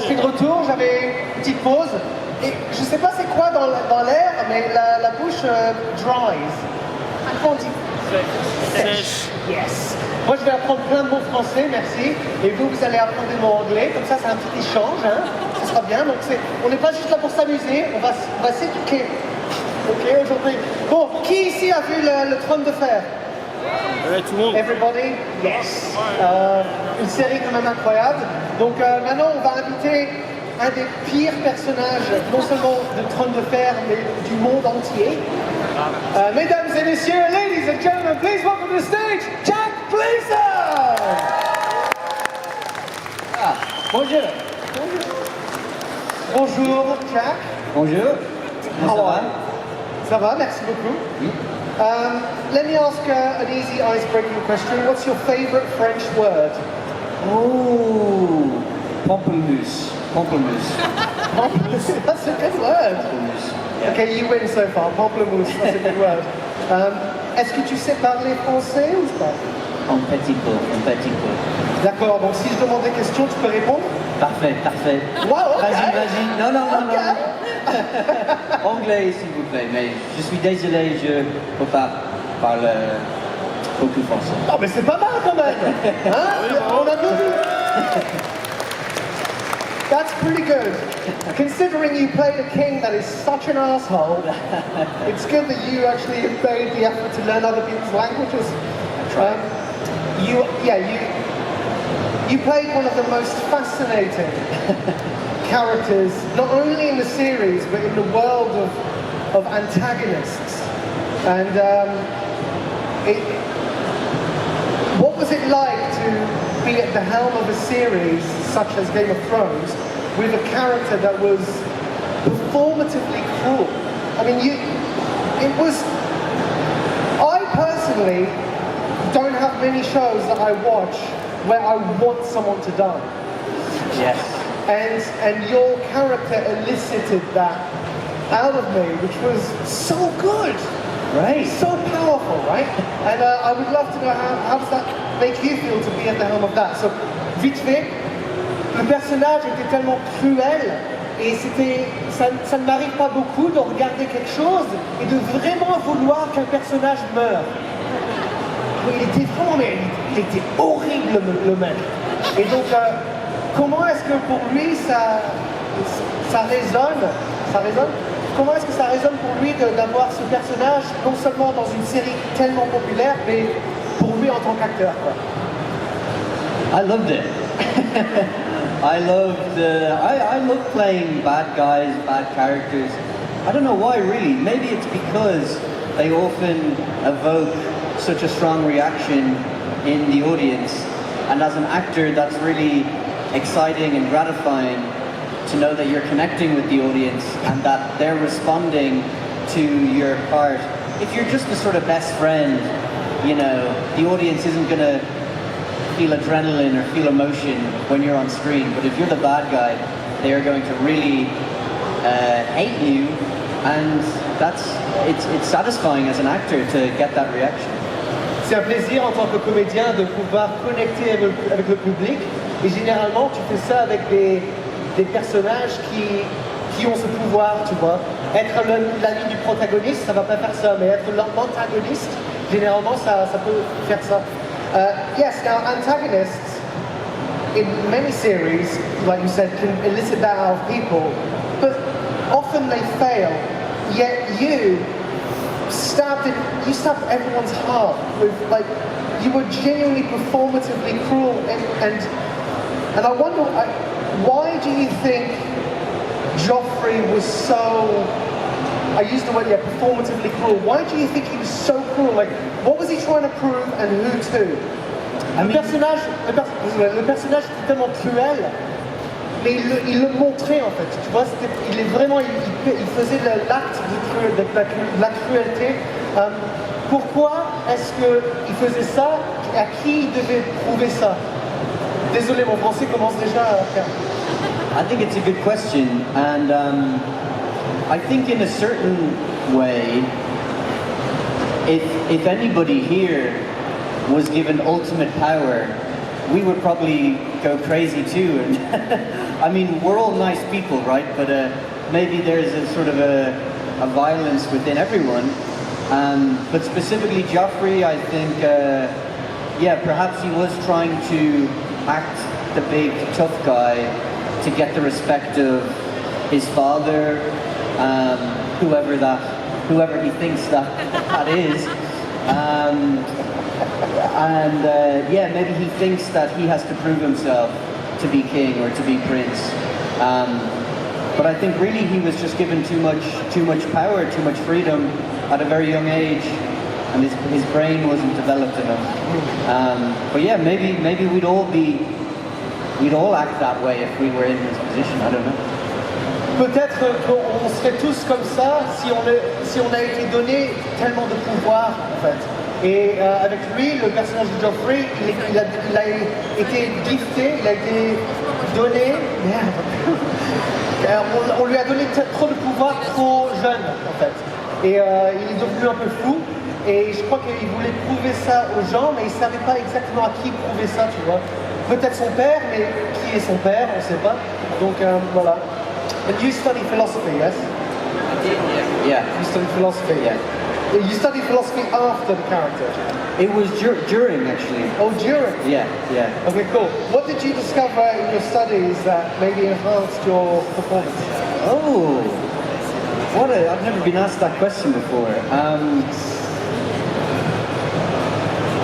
suis de retour, j'avais une petite pause. Et je sais pas c'est quoi dans l'air, mais la bouche dries. Comment on dit? Sèche. Yes. Moi, je vais apprendre plein de mots français, merci. Et vous, vous allez apprendre des mots anglais. Comme ça, c'est un petit échange. Hein. Ça sera bien. Donc, on n'est pas juste là pour s'amuser. On va s'éduquer. Ok, aujourd'hui. Bon, qui ici a vu le Trône de Fer? Tout le monde. Everybody? Yes. Une série quand même incroyable. Donc, maintenant, on va inviter un des pires personnages, non seulement de Trône de Fer, mais du monde entier. Mesdames et messieurs, ladies and gentlemen, please welcome to the stage, Jack Gleeson! Bonjour. Bonjour, Jack. Bonjour. How are you? Ça va, merci beaucoup. Let me ask an easy ice-breaking question. What's your favorite French word? Oh, pamplemousse. Pamplemousse. Pamplemousse, that's a good word. Pamplemousse. Yeah. Okay, you win so far. Pamplemousse, that's a good word. Est-ce que tu sais parler français ou pas? Un petit peu, un petit peu. D'accord, donc si je demande des questions, tu peux répondre? Parfait, parfait. Wow, okay. Vas-y. Non. Anglais, s'il vous plaît, mais je suis désolé, je ne peux pas parler beaucoup français. Oh, mais c'est pas mal quand même. Hein? On a tout vu. That's pretty good. Considering you played a king that is such an asshole, it's good that you actually made the effort to learn other people's languages. You played one of the most fascinating characters, not only in the series, but in the world of antagonists. And what was it like to be at the helm of a series such as Game of Thrones with a character that was performatively cruel? I mean, I personally don't have many shows that I watch where I want someone to die. Yes. And your character elicited that out of me, which was so good. Right. So powerful, right? And I would love to know how does that make you feel to be at the helm of that? So, vite fait, le personnage était tellement cruel et ça ne m'arrive pas beaucoup de regarder quelque chose et de vraiment vouloir qu'un personnage meure. Il était vraiment, mais il était horrible le mec. Et donc, comment est-ce que pour lui ça résonne? Ça résonne? Comment est-ce que ça résonne pour lui d'avoir ce personnage, non seulement dans une série tellement populaire, mais pour lui en tant qu'acteur, quoi? I loved it. I love playing bad guys, bad characters. I don't know why really. Maybe it's because they often evoke such a strong reaction in the audience. And as an actor, that's really exciting and gratifying to know that you're connecting with the audience and that they're responding to your part. If you're just the sort of best friend, you know, the audience isn't going to feel adrenaline or feel emotion when you're on screen. But if you're the bad guy, they are going to really hate you, and it's satisfying as an actor to get that reaction. C'est un plaisir en tant que comédien de pouvoir connecter avec le public, et généralement tu fais ça avec des personnages qui ont ce pouvoir, tu vois. Être l'ami du protagoniste, ça va pas faire ça, mais être l'antagoniste, généralement ça peut faire ça. Yes, now antagonists in many series, like you said, can elicit that out of people, but often they fail. Yet you stabbed everyone's heart with, like, you were genuinely performatively cruel, and I wonder, why do you think Joffrey was so, I used the word, performatively cruel. Why do you think he was so cruel? Like, what was he trying to prove and who to? Le personnage était tellement cruel, mais il le montrait en fait. Tu vois, il faisait l'acte de la cruauté. Pourquoi est-ce qu'il faisait ça? À qui il devait prouver ça? Désolé, mon français commence déjà à faire. I think it's a good question, and I think in a certain way, if anybody here was given ultimate power we would probably go crazy too. And I mean, we're all nice people, right? But maybe there's a sort of a violence within everyone. But specifically Joffrey, I think, yeah, perhaps he was trying to act the big tough guy to get the respect of his father, whoever he thinks that is. Yeah, maybe he thinks that he has to prove himself to be king or to be prince. But I think really he was just given too much power, too much freedom at a very young age, and his brain wasn't developed enough. But yeah, maybe we'd all act that way if we were in his position. I don't know. Peut-être qu'on serait tous comme ça si on a été donné tellement de pouvoir en fait. Et avec lui, le personnage de Joffrey, il a été gifté, il a été donné. Merde. On lui a donné trop de pouvoir trop jeune en fait. Et il est devenu un peu fou. Et je crois qu'il voulait prouver ça aux gens, mais il ne savait pas exactement à qui prouver ça, tu vois. Peut-être son père, mais qui est son père, on ne sait pas. Donc voilà. And you study philosophy, yes? Yeah. You study philosophy? Yeah. You study philosophy after the character? It was during, actually. Oh, during? Yeah. Okay, cool. What did you discover in your studies that maybe enhanced your performance? Oh, I've never been asked that question before.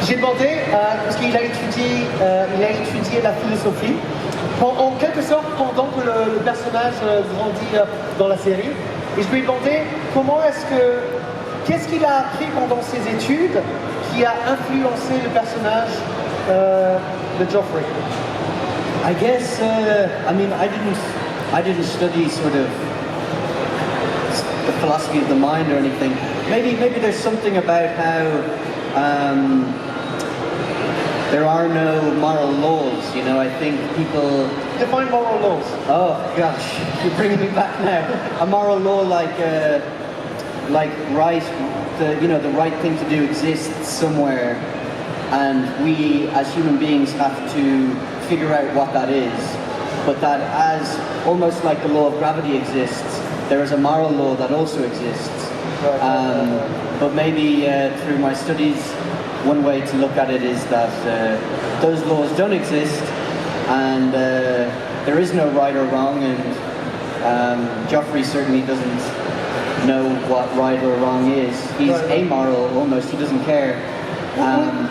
J'ai demandé, parce qu'il a étudié la philosophie, en quelque sorte pendant que le personnage grandit dans la série, et je lui ai demandé qu'est-ce qu'il a appris pendant ses études qui a influencé le personnage de Joffrey. I guess, I mean, I didn't study sort of the philosophy of the mind or anything. Maybe there's something about how there are no moral laws, you know. I think people... Define moral laws. Oh gosh, you're bringing me back now. A moral law like right, the right thing to do exists somewhere, and we as human beings have to figure out what that is. But that as almost like the law of gravity exists, there is a moral law that also exists. But maybe through my studies, one way to look at it is that those laws don't exist, and there is no right or wrong, and Joffrey certainly doesn't know what right or wrong is. He's amoral almost, he doesn't care.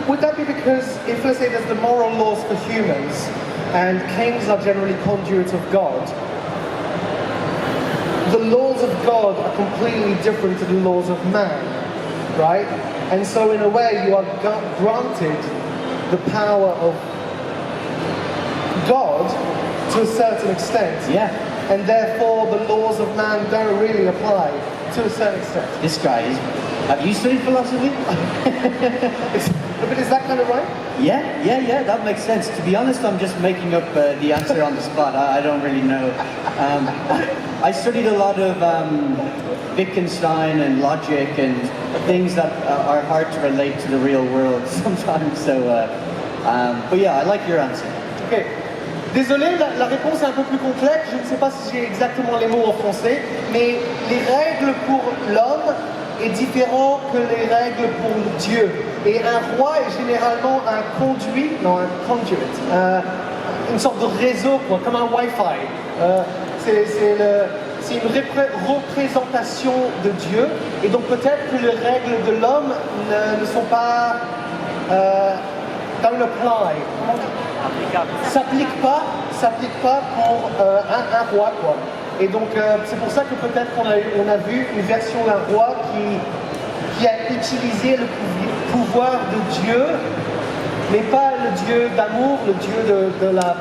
Would that be because if, let's say, there's the moral laws for humans, and kings are generally conduits of God, the laws of God are completely different to the laws of man, right? And so in a way you are granted the power of God to a certain extent. Yeah. And therefore the laws of man don't really apply to a certain extent. This guy is... Have you studied philosophy? But is that kind of right? Yeah, that makes sense. To be honest, I'm just making up the answer on the spot. I don't really know. I studied a lot of Wittgenstein and logic and things that are hard to relate to the real world sometimes. So, but yeah, I like your answer. Ok. Désolé, la réponse est un peu plus complexe. Je ne sais pas si j'ai exactement les mots en français, mais les règles pour l'homme est différent que les règles pour Dieu. Et un roi est généralement un conduit, une sorte de réseau, quoi, comme un Wi-Fi. C'est une représentation de Dieu, et donc peut-être que les règles de l'homme ne sont pas don't apply. S'applique pas pour un roi, quoi. Et donc c'est pour ça que peut-être qu'on a vu une version d'un roi qui a utilisé le pouvoir de Dieu, mais pas le Dieu d'amour, le Dieu de la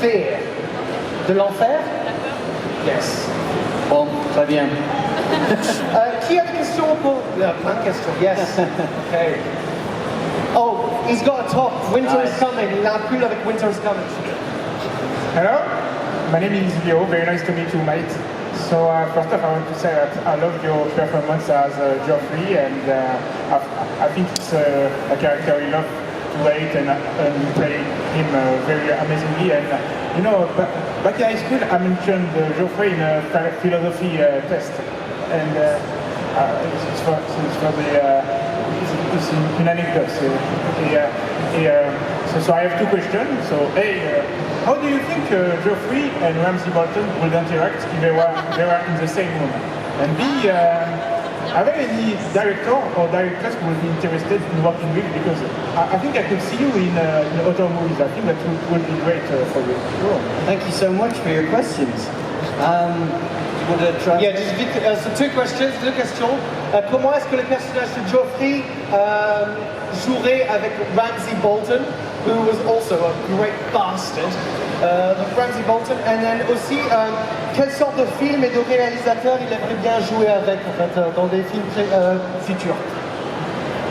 fear, de l'enfer. Yes. Bon, très bien. Qui a des questions pour... Plein de questions, yes. Okay. Oh, he's got a top. Winter is coming. Il a un pull avec Winter is coming. Hello, my name is Leo. Very nice to meet you, mate. So first off, I want to say that I love your performance as Joffrey, and I think it's a character you love to hate and play him very amazingly. And back in high school, I mentioned Joffrey in a philosophy test, and it's an anecdote. So I have two questions. So A, how do you think Joffrey and Ramsay Bolton would interact if they were in the same room? And B, are there any director or directors who would be interested in working with? Because I think I could see you in other movies. I think that would be great for you. Cool. Thank you so much for your questions. Yeah, just vite, so deux questions. Comment est-ce que le personnage de Joffrey jouerait avec Ramsay Bolton, who was also a great bastard, Ramsay Bolton, and then aussi quelle sorte de film et de réalisateur il aimerait bien jouer avec en fait dans des films futurs.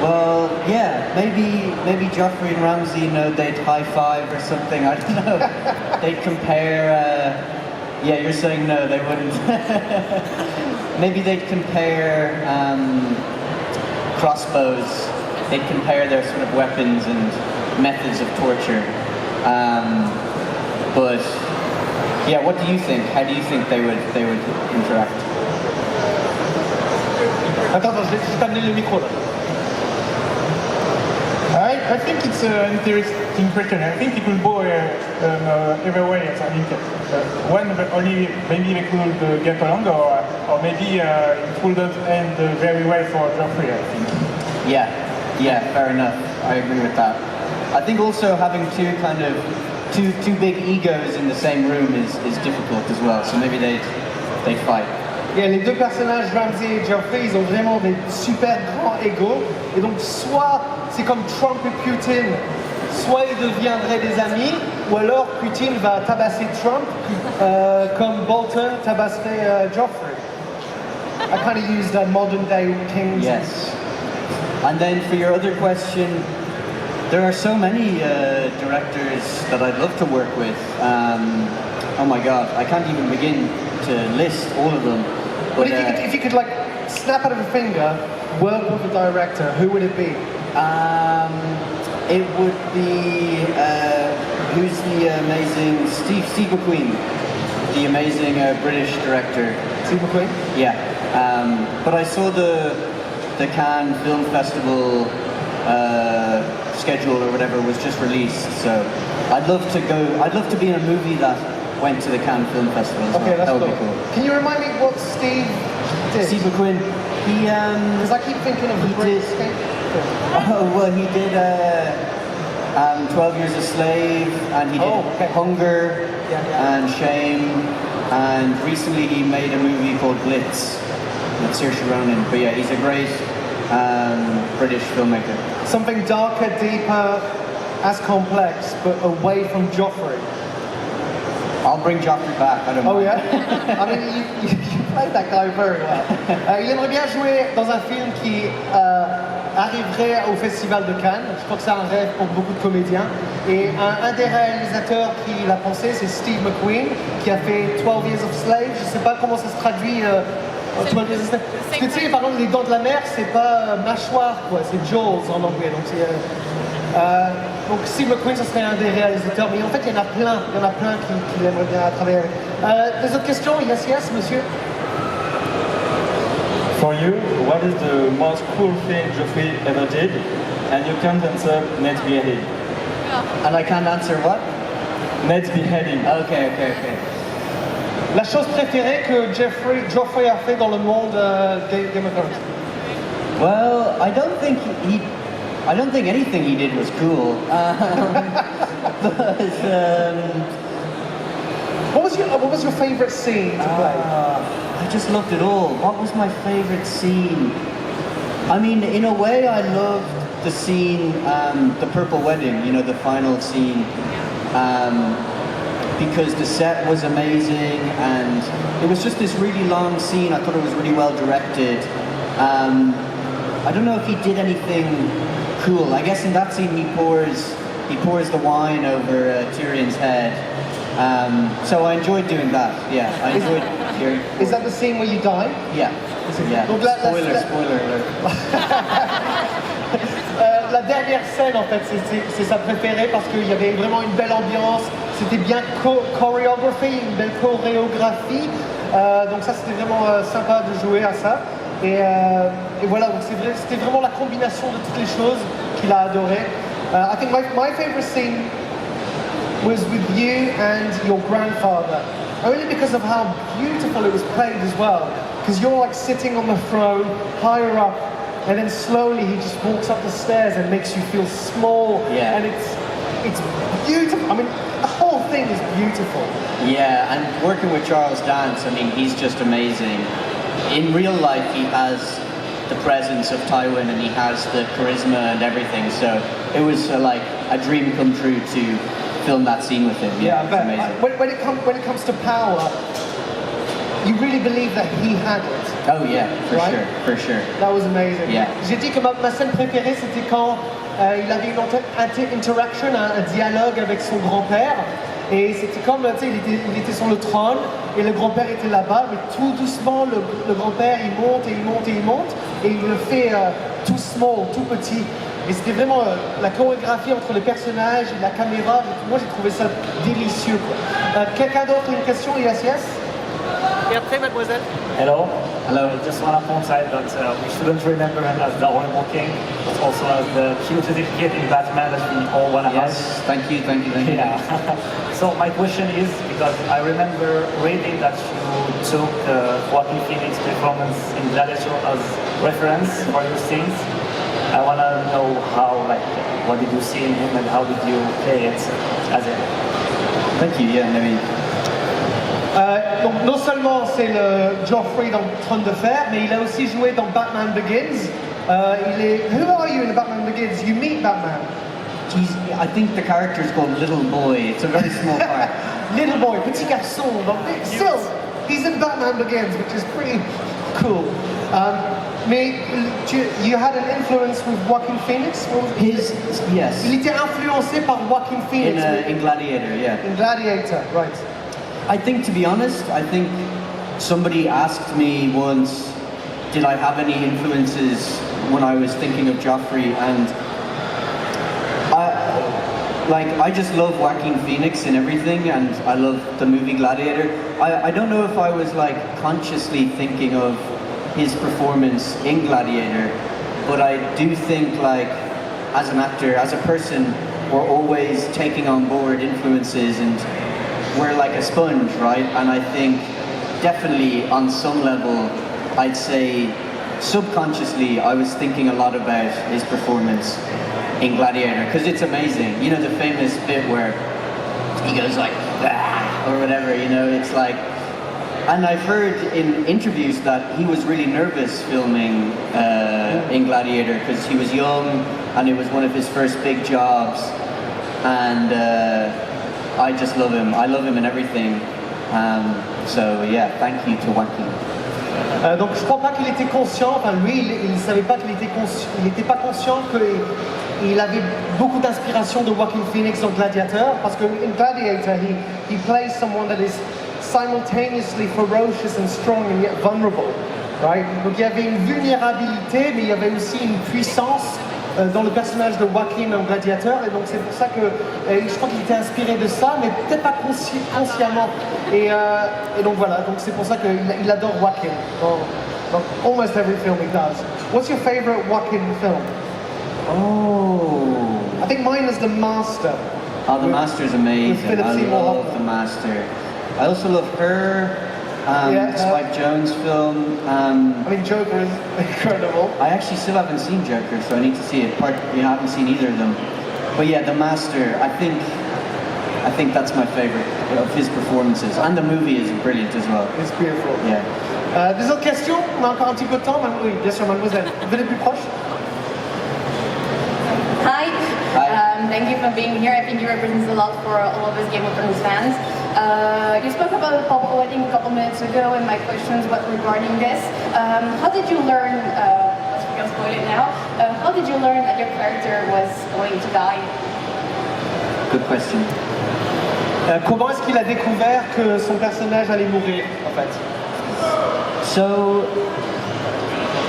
Well, yeah, maybe Joffrey and Ramsay, they'd high five or something. I don't know. They'd compare. Yeah, you're saying no, they wouldn't. Maybe they'd compare crossbows. They'd compare their sort of weapons and methods of torture. But yeah, what do you think? How do you think they would interact? Attends, je vais t'amener le micro là. I think it's an interesting question. I think it will go every way. I think one, only maybe they could get along, or maybe it will not end very well for Joffrey. I think. Yeah, fair enough. I agree with that. I think also having two big egos in the same room is difficult as well. So maybe they'd fight. Yeah, les deux personnages, Ramsay et Joffrey, ils ont vraiment des super grands égos. Et donc, soit c'est comme Trump et Putin, soit ils deviendraient des amis, ou alors Putin va tabasser Trump, comme Bolton tabasserait Joffrey. I kind of used modern day kings. Yes. And then for your other question, there are so many directors that I'd love to work with. Oh my God, I can't even begin to list all of them. But if you could like snap out of a finger, work with a director, who would it be? It would be who's the amazing Steve McQueen, the amazing British director. Steve McQueen? Yeah. But I saw the Cannes Film Festival schedule or whatever was just released, so I'd love to be in a movie that went to the Cannes Film Festival as Okay, well. that's That would be cool. Can you remind me what Steve did? Steve McQueen, he Because I keep thinking of the Great Escape. he did 12 Years a Slave, and he did Hunger and Shame, and recently he made a movie called Blitz with Saoirse Ronan. But yeah, he's a great British filmmaker. Something darker, deeper, as complex, but away from Joffrey. I'll bring Joffrey back, I don't Oh mind. yeah? I mean, you played that guy very well. Il aimerait bien jouer dans un film qui arriverait au Festival de Cannes. Je crois que c'est un rêve pour beaucoup de comédiens. Et un des réalisateurs qui l'a pensé, c'est Steve McQueen, qui a fait 12 Years of Slave. Je ne sais pas comment ça se traduit. 12 Years of Slave. Parce que tu sais, par exemple, les dents de la mer, c'est pas mâchoire, quoi, c'est Jaws en anglais. Donc Steve McQueen, ce serait un des réalisateurs, mais en fait il y en a plein qui aimeraient bien travailler avec. Des autres questions? Yes, monsieur. For you, what is the most cool thing Joffrey ever did? And you can't answer net beheading. And I can't answer what? Net beheading. Okay. La chose préférée que Joffrey a fait dans le monde des Game of Thrones? Well, I don't think anything he did was cool. What was your favourite scene to play? I just loved it all. What was my favourite scene? I mean, in a way, I loved the scene, the Purple Wedding, the final scene. Because the set was amazing and it was just this really long scene. I thought it was really well directed. I don't know if he did anything cool. I guess in that scene he pours the wine over Tyrion's head. So I enjoyed doing that. Yeah, I enjoyed hearing. Is that the scene where you die? Yeah. Donc Spoiler alert. La la dernière scène, en fait, c'est sa préférée parce qu'il y avait vraiment une belle ambiance, c'était bien chorégraphie, une belle chorégraphie. Donc ça, c'était vraiment sympa de jouer à ça. Et voilà, donc c'était vraiment la combination de toutes les choses qu'il a adoré. I think my favorite scene was with you and your grandfather, only because of how beautiful it was played as well. Because you're like sitting on the throne, higher up, and then slowly he just walks up the stairs and makes you feel small. Yeah. And it's beautiful. I mean, the whole thing is beautiful. Yeah, and working with Charles Dance, I mean, he's just amazing. In real life, he has the presence of Tywin and he has the charisma and everything. So it was like a dream come true to film that scene with him. Yeah, it's but amazing. When it comes to power, you really believe that he had it. Oh yeah, for sure. That was amazing. Yeah. J'ai dit que ma scène préférée, c'était quand il avait une interaction, un dialogue avec son grand-père. Et c'était comme, tu sais, il était sur le trône et le grand-père était là-bas, mais tout doucement, le grand-père, il monte et il monte et il monte, et il le fait tout small, tout petit. Et c'était vraiment la chorégraphie entre les personnages et la caméra. Moi, j'ai trouvé ça délicieux, quoi. Quelqu'un d'autre, une question? Yes, yes. Et après, mademoiselle. Hello. Hello. I just want to point out that we shouldn't remember him as the Honorable King, but also as the cutest kid in Batman that we all want to have. Yes, thank you. Yeah. So my question is, because I remember reading that you took Joaquin Phoenix's performance in Gladiator as reference for your scenes. I want to know how, like, what did you see in him and how did you play it as him? Thank you, yeah, maybe. Donc non seulement c'est le Joffrey dans Trône de Fer, mais il a aussi joué dans Batman Begins. Who are you in Batman Begins? You meet Batman. I think the character is called Little Boy. It's a very small part. Little boy, petit garçon. But still, he's in Batman Begins, which is pretty cool. Mais you had an influence with Joaquin Phoenix? Yes. Il était influencé par Joaquin Phoenix. In Gladiator, yeah. In Gladiator, right. I think, to be honest, somebody asked me once, did I have any influences when I was thinking of Joffrey, and I just love Joaquin Phoenix and everything, and I love the movie Gladiator. I don't know if I was like consciously thinking of his performance in Gladiator, but I do think, like, as an actor, as a person, we're always taking on board influences, and we're like a sponge, right? And I think definitely on some level, I'd say subconsciously, I was thinking a lot about his performance in Gladiator, because it's amazing. You know, the famous bit where he goes like, ah, or whatever, you know, it's like, and I've heard in interviews that he was really nervous filming in Gladiator, because he was young and it was one of his first big jobs, and I just love him. I love him in everything. So yeah, thank you to Joaquin. Donc je crois pas qu'il était conscient, enfin lui il savait pas qu'il était pas conscient qu'il avait beaucoup d'inspiration de Joaquin Phoenix dans Gladiator, parce que in Gladiator he plays someone that is simultaneously ferocious and strong and yet vulnerable, right? Donc il y avait une vulnérabilité, mais il y avait aussi une puissance dans le personnage de Joaquin en Gladiator, et donc c'est pour ça que je crois qu'il était inspiré de ça, mais peut-être pas consciemment. Et donc voilà, donc c'est pour ça qu'il adore Joaquin dans almost every film he does. What's your favorite Joaquin film? Oh, I think mine is The Master. Oh, The Master is amazing. I love The Master. I also love Her. Spike Jonze film. I mean, Joker is incredible. I actually still haven't seen Joker, so I need to see it. I haven't seen either of them. But yeah, The Master, I think that's my favorite of his performances. And the movie is brilliant as well. It's beautiful. Yeah. Des autres questions? On a encore un petit peu de temps. Oui, bien sûr, mademoiselle. Venez plus proche. Hi. Thank you for being here. I think you represent a lot for all of us Game of Thrones fans. You spoke about the Papa wedding a couple minutes ago, and my questions were regarding this. How did you learn, as we can spoil it now, how did you learn that your character was going to die? Good question. Comment est-ce qu'il a découvert que son personnage allait mourir, en fait? So,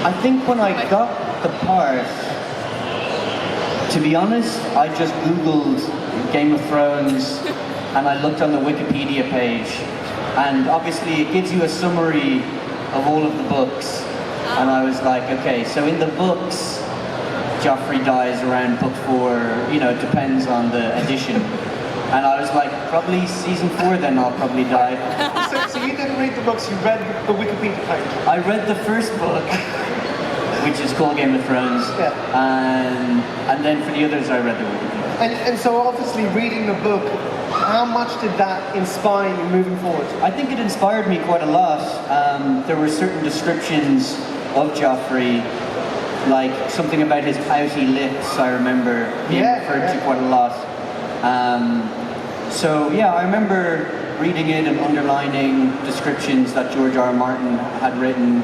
I think when I got the part To be honest, I just Googled Game of Thrones and I looked on the Wikipedia page, and obviously it gives you a summary of all of the books, and I was like, okay, so in the books, Joffrey dies around book 4, you know, it depends on the edition. And I was like, probably season 4 then I'll probably die. So you didn't read the books, you read the Wikipedia page? I read the first book, which is called Game of Thrones, and then for the others I read the Wikipedia. And so obviously reading the book, how much did that inspire you moving forward? I think it inspired me quite a lot. There were certain descriptions of Joffrey, like something about his pouty lips, I remember being referred to quite a lot. So yeah, I remember reading it and underlining descriptions that George R. R. Martin had written,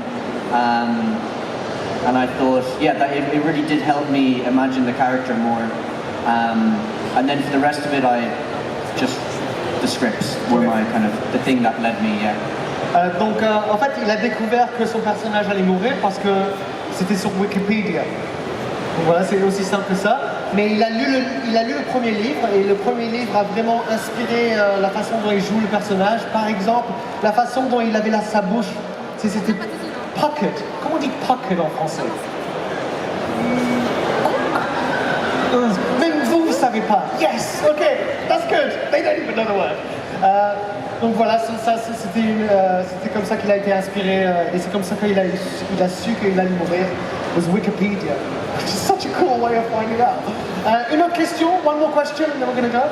and I thought, yeah, that it really did help me imagine the character more. And then for the rest of it, just the scripts were my kind of the thing that led me. Donc en fait, il a découvert que son personnage allait mourir parce que c'était sur Wikipédia. Donc voilà, c'est aussi simple que ça. Mais il a lu le premier livre, et le premier livre a vraiment inspiré la façon dont il joue le personnage. Par exemple, la façon dont il avait sa bouche. C'était pocket. Comment on dit pocket en français? Même vous ne savez pas. Yes, ok, that's good. They don't even know the word. Donc voilà, c'était comme ça qu'il a été inspiré, et c'est comme ça qu'il a su qu'il allait mourir. It was Wikipedia, which is such a cool way of finding out. Une autre question, one more question, and then we're going to go.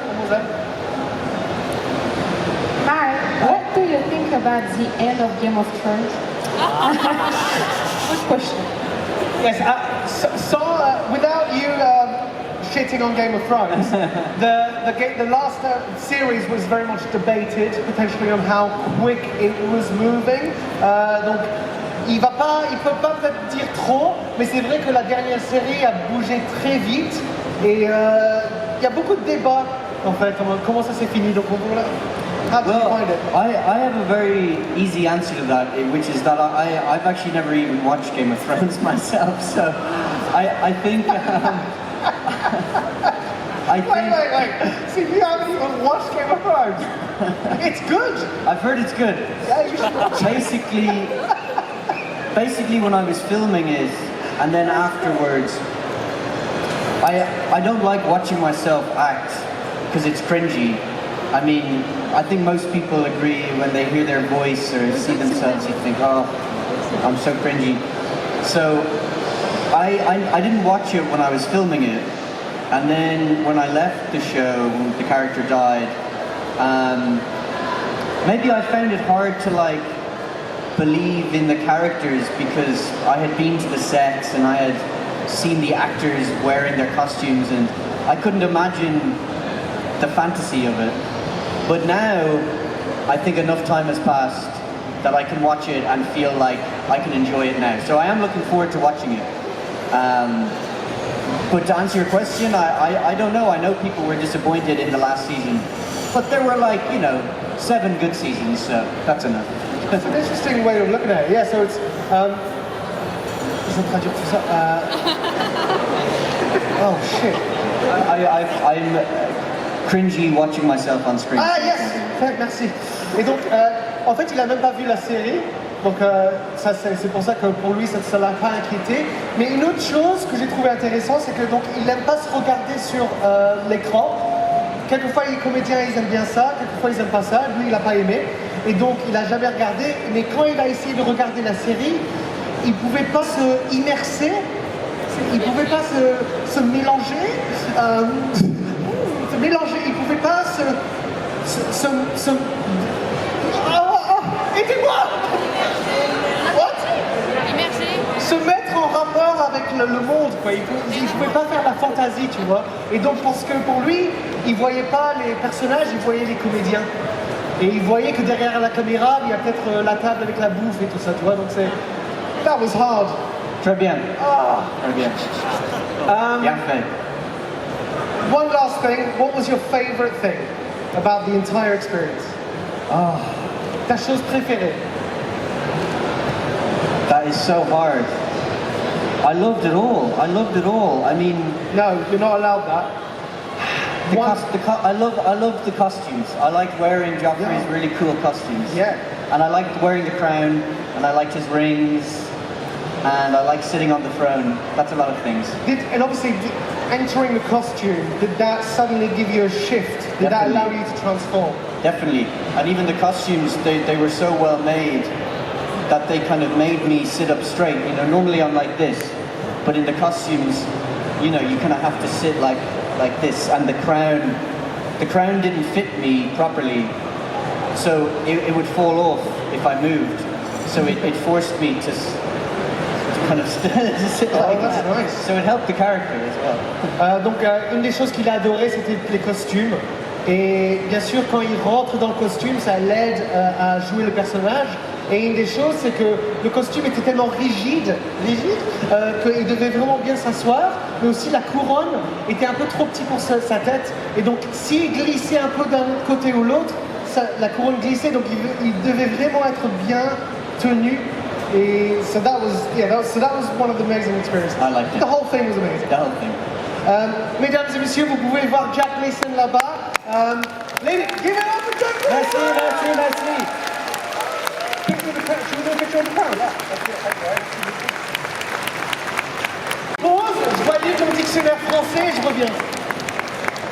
Hi, what do you think about the end of Game of Thrones? Good question. Yes, so without you shitting on Game of Thrones, the last series was very much debated, potentially on how quick it was moving. Donc, il peut pas peut-être dire trop, mais c'est vrai que la dernière série a bougé très vite, et il y a beaucoup de débats en fait, comment ça s'est fini. Donc how do you find it? I have a very easy answer to that, which is that I've actually never even watched Game of Thrones myself, so I think... Wait. See, you haven't even watched Game of Thrones. It's good. I've heard it's good. Yeah, you should. Basically when I was filming it, and then afterwards, I don't like watching myself act, because it's cringy. I mean, I think most people agree when they hear their voice or see themselves, you think, oh, I'm so cringy. So I didn't watch it when I was filming it, and then when I left the show, when the character died, maybe I found it hard to like believe in the characters, because I had been to the sets and I had seen the actors wearing their costumes, and I couldn't imagine the fantasy of it. But now, I think enough time has passed that I can watch it and feel like I can enjoy it now. So I am looking forward to watching it. But to answer your question, I don't know. I know people were disappointed in the last season, but there were like, 7 good seasons, so that's enough. It's an interesting way of looking at it. Yeah, so it's... oh shit. I'm cringy watching myself on screen. Ah yes, merci. Et donc, en fait, il a même pas vu la série, donc ça c'est pour ça que pour lui ça l'a pas inquiété. Mais une autre chose que j'ai trouvé intéressant, c'est que donc il n'aime pas se regarder sur l'écran. Quelquefois les comédiens ils aiment bien ça, quelquefois ils aiment pas ça. Lui il a pas aimé, et donc il a jamais regardé. Mais quand il a essayé de regarder la série, il pouvait pas se immerser, il pouvait pas se mélanger. Il pouvait pas aidez-moi! What? Se mettre en rapport avec le monde, quoi. Il pouvait pas faire la fantaisie, tu vois. Et donc parce que pour lui, il voyait pas les personnages, il voyait les comédiens. Et il voyait que derrière la caméra, il y a peut-être la table avec la bouffe et tout ça, tu vois. Donc c'est... That was hard. Très bien. Ah. Très bien. Bien fait. One last thing, what was your favorite thing about the entire experience? Oh, Ta chose préférée? that is so hard. I loved it all. I loved it all. I mean, No, you're not allowed that. I love the costumes. I liked wearing Joffrey's really cool costumes. Yeah. And I liked wearing the crown, and I liked his rings, and I liked sitting on the throne. That's a lot of things. And obviously, entering the costume, did that suddenly give you a shift? Did that allow you to transform? Definitely. And even the costumes, they were so well made that they kind of made me sit up straight. You know, normally I'm like this, but in the costumes, you know, you kind of have to sit like this. And the crown didn't fit me properly, so it would fall off if I moved. So it forced me to kind of sit like that's that. nice. So it helped the character as well. Donc, une des choses qu'il a adoré, c'était les costumes. Et bien sûr, quand il rentre dans le costume, ça l'aide à jouer le personnage. Et une des choses, c'est que le costume était tellement rigide qu'il devait vraiment bien s'asseoir, mais aussi la couronne était un peu trop petit pour sa tête. Et donc, s'il glissait un peu d'un côté ou l'autre, la couronne glissait, donc il devait vraiment être bien tenu. Et so that was one of the amazing experiences. I liked it. The whole thing was amazing. The whole thing. Mesdames et messieurs, vous pouvez voir Jack Gleeson là-bas. Ladies, give it up for Jack Gleeson! Merci. Picture of the crown. Should we do a picture of the crown? Pause, je vais lire mon dictionnaire français et je reviens.